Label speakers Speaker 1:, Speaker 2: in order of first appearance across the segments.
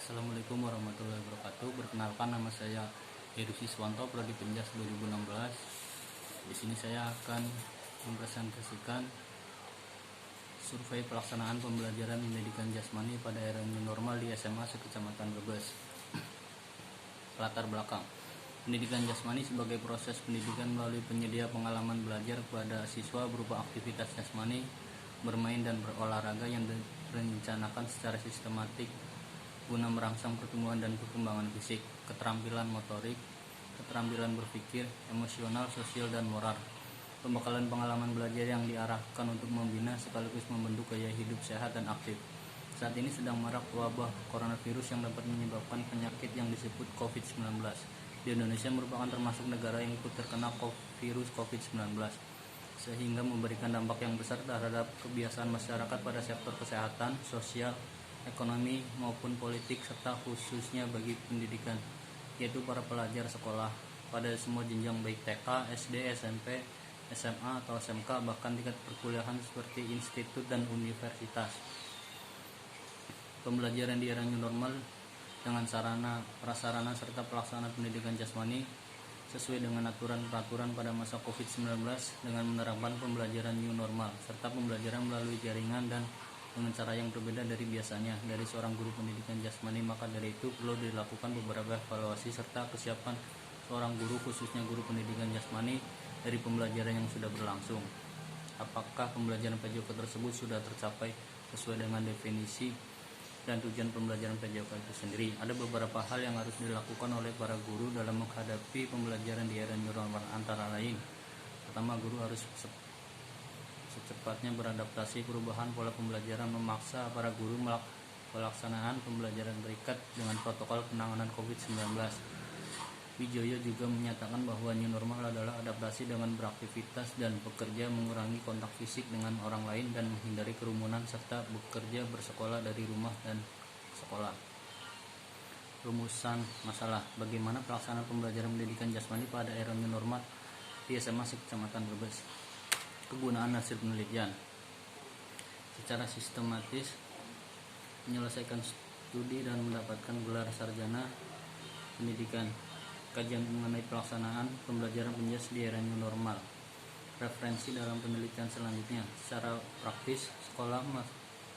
Speaker 1: Assalamualaikum warahmatullahi wabarakatuh. Perkenalkan, nama saya Heru Siswanto, Prodi Penjas 2016. Di sini saya akan mempresentasikan survei pelaksanaan pembelajaran pendidikan jasmani pada era new normal di SMA Sekecamatan Brebes. Latar belakang: pendidikan jasmani sebagai proses pendidikan melalui penyedia pengalaman belajar kepada siswa berupa aktivitas jasmani, bermain dan berolahraga yang direncanakan secara sistematik guna merangsang pertumbuhan dan perkembangan fisik, keterampilan motorik, keterampilan berpikir, emosional, sosial, dan moral. Pembekalan pengalaman belajar yang diarahkan untuk membina sekaligus membentuk gaya hidup sehat dan aktif. Saat ini sedang marak wabah coronavirus yang dapat menyebabkan penyakit yang disebut COVID-19. Di Indonesia merupakan termasuk negara yang ikut terkena virus COVID-19, sehingga memberikan dampak yang besar terhadap kebiasaan masyarakat pada sektor kesehatan, sosial, ekonomi maupun politik, serta khususnya bagi pendidikan, yaitu para pelajar sekolah pada semua jenjang baik TK, SD, SMP, SMA atau SMK, bahkan tingkat perkuliahan seperti institut dan universitas. Pembelajaran di era new normal dengan sarana, prasarana serta pelaksanaan pendidikan jasmani sesuai dengan aturan-peraturan pada masa COVID-19 dengan menerapkan pembelajaran new normal serta pembelajaran melalui jaringan dan dengan cara yang berbeda dari biasanya dari seorang guru pendidikan jasmani. Maka dari itu perlu dilakukan beberapa evaluasi serta kesiapan seorang guru, khususnya guru pendidikan jasmani, dari pembelajaran yang sudah berlangsung. Apakah pembelajaran PJOK tersebut sudah tercapai sesuai dengan definisi dan tujuan pembelajaran PJOK itu sendiri? Ada beberapa hal yang harus dilakukan oleh para guru dalam menghadapi pembelajaran di era new normal, antara lain: pertama, guru harus secepatnya beradaptasi perubahan pola pembelajaran, memaksa para guru pelaksanaan pembelajaran terikat dengan protokol penanganan COVID-19. Wijoyo juga menyatakan bahwa new normal adalah adaptasi dengan beraktivitas dan bekerja, mengurangi kontak fisik dengan orang lain dan menghindari kerumunan, serta bekerja bersekolah dari rumah dan sekolah. Rumusan masalah: bagaimana pelaksanaan pembelajaran pendidikan jasmani pada era new normal di SMA Sekecamatan Brebes. Kegunaan hasil penelitian: secara sistematis menyelesaikan studi dan mendapatkan gelar sarjana pendidikan. Kajian mengenai pelaksanaan pembelajaran penjas di era new normal. Referensi dalam penelitian selanjutnya: secara praktis, sekolah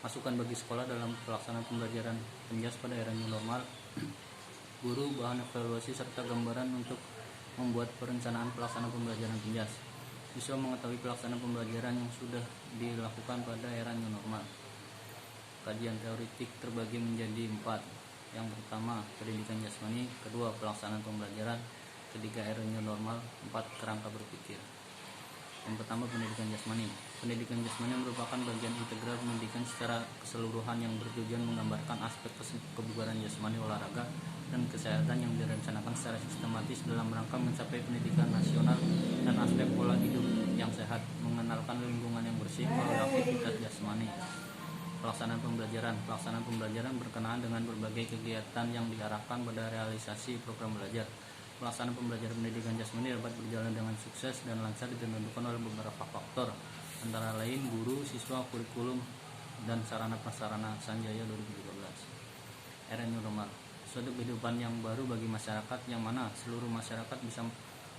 Speaker 1: masukan bagi sekolah dalam pelaksanaan pembelajaran penjas pada era new normal. Guru, bahan evaluasi serta gambaran untuk membuat perencanaan pelaksanaan pembelajaran penjas. Siswa mengetahui pelaksanaan pembelajaran yang sudah dilakukan pada era new normal. Kajian teoritik terbagi menjadi 4. Yang pertama, pendidikan jasmani; kedua, pelaksanaan pembelajaran; ketiga, era new normal; 4, kerangka berpikir. Yang pertama, pendidikan jasmani. Pendidikan jasmani merupakan bagian integral pendidikan secara keseluruhan yang bertujuan menggambarkan aspek kebugaran jasmani, olahraga, dan kesehatan yang direncanakan secara sistematis dalam rangka mencapai pendidikan nasional dan aspek pola hidup yang sehat, mengenalkan lingkungan yang bersih melalui aktivitas jasmani. Pelaksanaan pembelajaran berkenaan dengan berbagai kegiatan yang diarahkan pada realisasi program belajar. Pelaksanaan pembelajaran pendidikan jasmani dapat berjalan dengan sukses dan lancar ditentukan oleh beberapa faktor, antara lain guru, siswa, kurikulum, dan sarana prasarana. Sanjaya 2013. Era new normal: suatu kehidupan yang baru bagi masyarakat, yang mana seluruh masyarakat bisa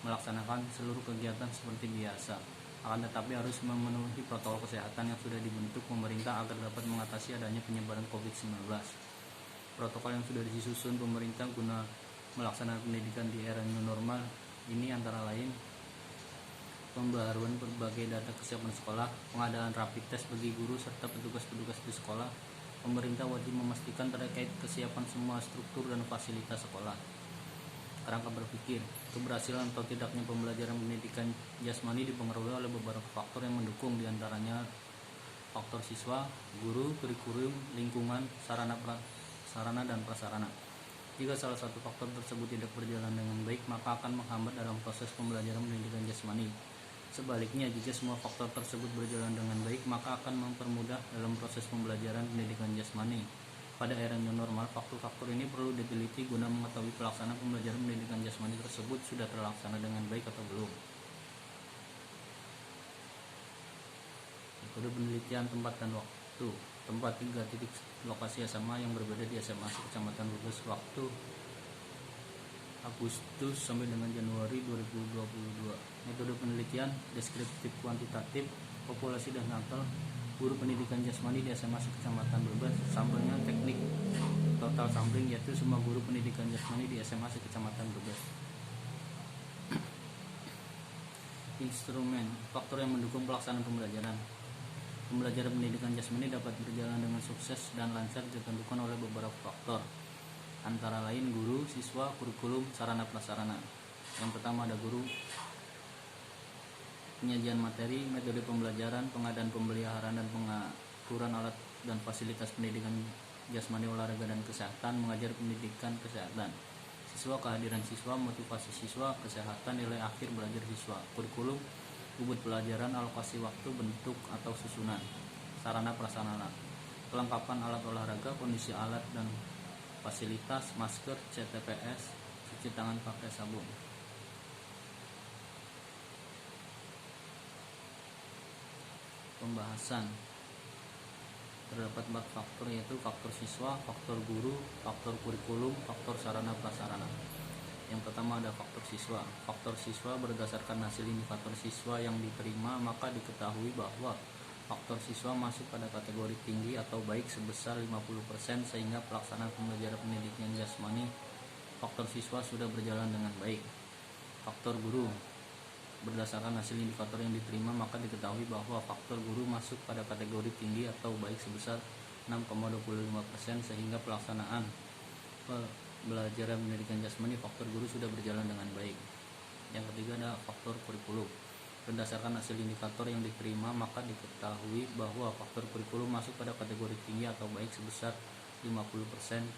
Speaker 1: melaksanakan seluruh kegiatan seperti biasa, akan tetapi harus memenuhi protokol kesehatan yang sudah dibentuk pemerintah agar dapat mengatasi adanya penyebaran COVID-19. Protokol yang sudah disusun pemerintah guna melaksanakan pendidikan di era new normal ini antara lain: pembaharuan berbagai data kesiapan sekolah, pengadaan rapid test bagi guru serta petugas-petugas di sekolah. Pemerintah wajib memastikan terkait kesiapan semua struktur dan fasilitas sekolah. Kerangka berpikir: keberhasilan atau tidaknya pembelajaran pendidikan jasmani dipengaruhi oleh beberapa faktor yang mendukung, diantaranya faktor siswa, guru, kurikulum, lingkungan, sarana dan prasarana. Jika salah satu faktor tersebut tidak berjalan dengan baik, maka akan menghambat dalam proses pembelajaran pendidikan jasmani. Sebaliknya, jika semua faktor tersebut berjalan dengan baik, maka akan mempermudah dalam proses pembelajaran pendidikan jasmani. Pada era new normal, faktor-faktor ini perlu diteliti guna mengetahui pelaksanaan pembelajaran pendidikan jasmani tersebut sudah terlaksana dengan baik atau belum. Metode penelitian, tempat dan waktu. Tempat 3 titik lokasi SMA yang berbeda di SMA Kecamatan Brebes. Waktu Agustus sampai dengan Januari 2022. Metode penelitian deskriptif kuantitatif, populasi dan natal guru pendidikan jasmani di SMA Kecamatan Brebes. Sampelnya teknik total sampling, yaitu semua guru pendidikan jasmani di SMA Kecamatan Brebes. Instrumen faktor yang mendukung pelaksanaan pembelajaran. Pembelajaran pendidikan jasmani dapat berjalan dengan sukses dan lancar ditentukan oleh beberapa faktor, antara lain guru, siswa, kurikulum, sarana prasarana. Yang pertama ada guru. Penyajian materi, metode pembelajaran, pengadaan, pemeliharaan dan pengaturan alat dan fasilitas pendidikan jasmani, olahraga dan kesehatan, mengajar pendidikan kesehatan. Siswa, kehadiran siswa, motivasi siswa, kesehatan, nilai akhir belajar siswa. Kurikulum, bobot pelajaran, alokasi waktu, bentuk atau susunan. Sarana prasarana, kelengkapan alat olahraga, kondisi alat dan fasilitas, masker, CTPS, cuci tangan pakai sabun. Pembahasan. Terdapat 4 faktor, yaitu faktor siswa, faktor guru, faktor kurikulum, faktor sarana prasarana. Yang pertama ada faktor siswa. Faktor siswa berdasarkan hasil indikator siswa yang diterima, maka diketahui bahwa faktor siswa masuk pada kategori tinggi atau baik sebesar 50%, sehingga pelaksanaan pembelajaran pendidikan jasmani faktor siswa sudah berjalan dengan baik. Faktor guru. Berdasarkan hasil indikator yang diterima, maka diketahui bahwa faktor guru masuk pada kategori tinggi atau baik sebesar 6,25%, sehingga pelaksanaan pembelajaran pendidikan jasmani faktor guru sudah berjalan dengan baik. Yang ketiga ada faktor kurikulum. Berdasarkan hasil indikator yang diterima, maka diketahui bahwa faktor kurikulum masuk pada kategori tinggi atau baik sebesar 50%,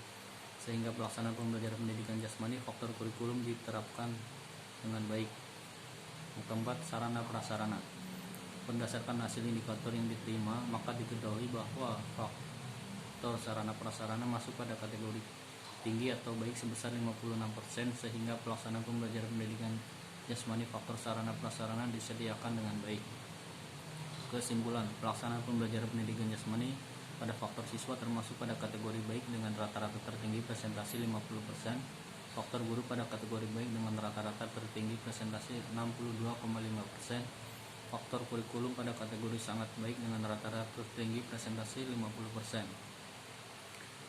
Speaker 1: sehingga pelaksanaan pembelajaran pendidikan jasmani faktor kurikulum diterapkan dengan baik. Yang keempat, sarana prasarana. Berdasarkan hasil indikator yang diterima, maka diketahui bahwa faktor sarana prasarana masuk pada kategori tinggi atau baik sebesar 56%, sehingga pelaksanaan pembelajaran pendidikan jasmani faktor sarana prasarana disediakan dengan baik. Kesimpulan, pelaksanaan pembelajaran pendidikan jasmani pada faktor siswa termasuk pada kategori baik dengan rata-rata tertinggi presentasi 50%, faktor guru pada kategori baik dengan rata-rata tertinggi presentasi 62,5%, faktor kurikulum pada kategori sangat baik dengan rata-rata tertinggi presentasi 50%.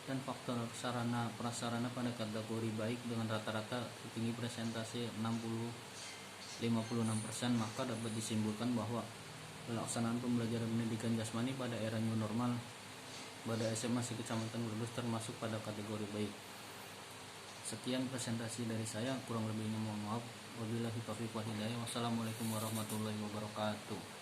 Speaker 1: Dan faktor sarana prasarana pada kategori baik dengan rata-rata tertinggi presentasi 56%, maka dapat disimpulkan bahwa pelaksanaan pembelajaran pendidikan jasmani pada era new normal pada SMA Kecamatan Brebes termasuk pada kategori baik. Sekian presentasi dari saya, kurang lebihnya mohon maaf. Wabillahi taufiq wal hidayah. Wassalamualaikum warahmatullahi wabarakatuh.